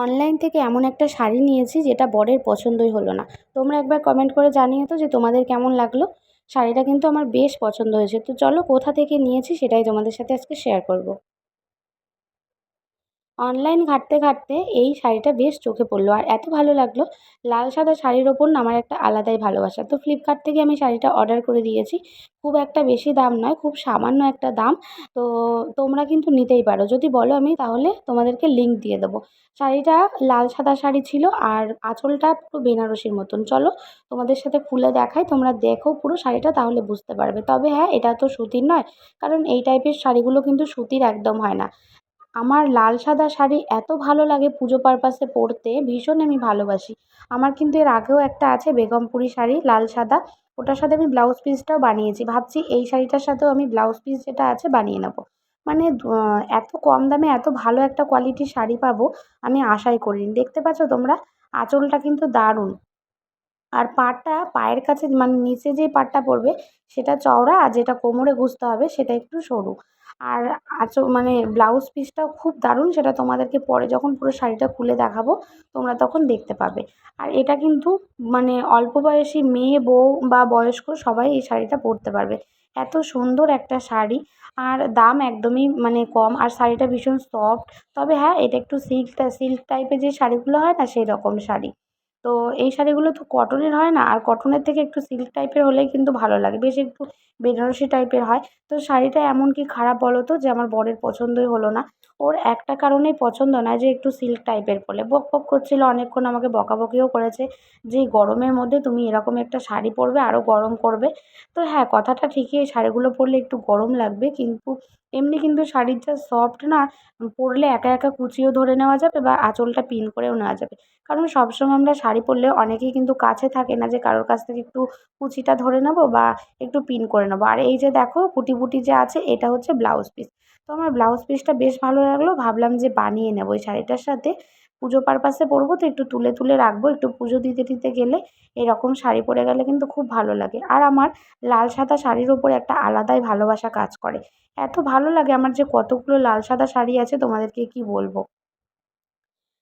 Online থেকে এমন একটা শাড়ি নিয়েছি যেটা বরের পছন্দই হলো না। তোমরা একবার কমেন্ট করে জানিও তো যে তোমাদের কেমন লাগলো। শাড়িটা কিন্তু আমার বেশ পছন্দ হয়েছে। তো চলো কোথা থেকে নিয়েছি সেটাই তোমাদের সাথে আজকে শেয়ার করব। অনলাইন ঘাঁটতে ঘাঁটতে এই শাড়িটা বেশ চোখে পড়লো আর এত ভালো লাগলো। লাল সাদা শাড়ির ওপর না আমার একটা আলাদাই ভালোবাসা। তো ফ্লিপকার্ট থেকে আমি শাড়িটা অর্ডার করে দিয়েছি। খুব একটা বেশি দাম নয়, খুব সামান্য একটা দাম। তো তোমরা কিন্তু নিতেই পারো, যদি বলো আমি তাহলে তোমাদেরকে লিঙ্ক দিয়ে দেবো। শাড়িটা লাল সাদা শাড়ি ছিল আর আঁচলটা পুরো বেনারসির মতন। চলো তোমাদের সাথে খুলে দেখাই, তোমরা দেখো পুরো শাড়িটা, তাহলে বুঝতে পারবে। তবে হ্যাঁ, এটা তো সুতির নয়, কারণ এই টাইপের শাড়িগুলো কিন্তু সুতির একদম হয় না। আমার লাল সাদা শাড়ি এত ভালো লাগে পুজো পারপাসে পরতে, ভীষণ আমি ভালোবাসি। আমার কিন্তু এর আগেও একটা আছে বেগমপুরি শাড়ি লাল সাদা, ওটার সাথে আমি ব্লাউজ পিসটাও বানিয়েছি। ভাবছি এই শাড়িটার সাথেও আমি ব্লাউজ পিস যেটা আছে বানিয়ে নেবো। মানে এত কম দামে এত ভালো একটা কোয়ালিটির শাড়ি পাবো আমি আশাই করিনি। দেখতে পাচ্ছ তোমরা, আঁচলটা কিন্তু দারুণ। আর পাড়টা পায়ের কাছে মানে নিচে যে পাড়টা পড়বে সেটা চওড়া, আর যেটা কোমরে গুঁজতে হবে সেটা একটু সরু। আর মানে ব্লাউজ পিসটাও খুব দারুণ, সেটা তোমাদেরকে পরে যখন পুরো শাড়িটা খুলে দেখাবো তোমরা তখন দেখতে পাবে। আর এটা কিন্তু মানে অল্প বয়সী মেয়ে, বউ বা বয়স্ক সবাই এই শাড়িটা পরতে পারবে। এত সুন্দর একটা শাড়ি, আর দাম একদমই মানে কম, আর শাড়িটা ভীষণ সফট। তবে হ্যাঁ, এটা একটু সিল্ক টাইপের যে শাড়িগুলো হয় না সেই রকম শাড়ি। তো এই শাড়িগুলো তো কটনের হয় না, আর কটনের থেকে একটু সিল্ক টাইপের হলেই কিন্তু ভালো লাগে, বেশ একটু বেনারসি টাইপের হয়। তো শাড়িটা এমন কি খারাপ বলো তো যে আমার বরের পছন্দই হলো না। ওর একটা কারণেই পছন্দ না, যে একটু সিল্ক টাইপের বলে বক বক করছিল অনেকক্ষণ, আমাকে বকাবকিও করেছে যে এই গরমের মধ্যে তুমি এরকম একটা শাড়ি পরবে, আরও গরম করবে। তো হ্যাঁ, কথাটা ঠিকই, এই শাড়িগুলো পরলে একটু গরম লাগবে, কিন্তু এমনি কিন্তু শাড়ির যা সফট না, পরলে একা একা কুচিও ধরে নেওয়া যাবে বা আঁচলটা পিন করেও নেওয়া যাবে। কারণ সবসময় আমরা শাড়ি পরলে অনেকেই কিন্তু কাছে থাকে না যে কারোর কাছ থেকে একটু কুচিটা ধরে নেবো বা একটু পিন করে নেবো। আর এই যে দেখো পুঁটি পুঁটি যে আছে, এটা হচ্ছে ব্লাউজ পিস। তো আমার ব্লাউজ পিসটা বেশ ভালো লাগলো, ভাবলাম যে বানিয়ে নেবো এই শাড়িটার সাথে। পুজো পারপাসে পরবো তো একটু তুলে তুলে রাখবো, একটু পুজো দিতে দিতে গেলে এরকম শাড়ি পরে গেলে কিন্তু খুব ভালো লাগে। আর আমার লাল সাদা শাড়ির ওপরে একটা আলাদাই ভালোবাসা কাজ করে। এত ভালো লাগে আমার যে কতগুলো লাল সাদা শাড়ি আছে তোমাদেরকে কি বলবো।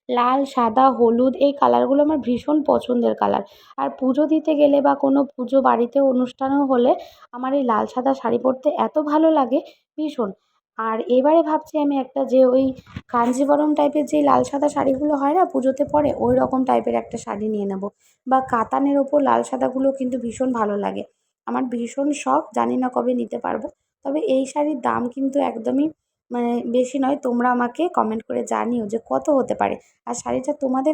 লাল, সাদা, হলুদ এই কালারগুলো আমার ভীষণ পছন্দের কালার। আর পুজো দিতে গেলে বা কোনো পুজো বাড়িতে অনুষ্ঠানও হলে আমার এই লাল সাদা শাড়ি পরতে এত ভালো লাগে, ভীষণ। আর এবারে ভাবছি আমি একটা যে ওই কাঞ্জিভরম টাইপের যেই লাল সাদা শাড়িগুলো হয় না পুজোতে পরে, ওই রকম টাইপের একটা শাড়ি নিয়ে নেব। বা কাতানের ওপর লাল সাদাগুলো কিন্তু ভীষণ ভালো লাগে। আমার ভীষণ শখ, জানি না কবে নিতে পারবো। তবে এই শাড়ির দাম কিন্তু একদমই মানে বেশি নয়। তোমরা আমাকে কমেন্ট করে জানিও যে কত হতে পারে। আর শাড়িটা তোমাদের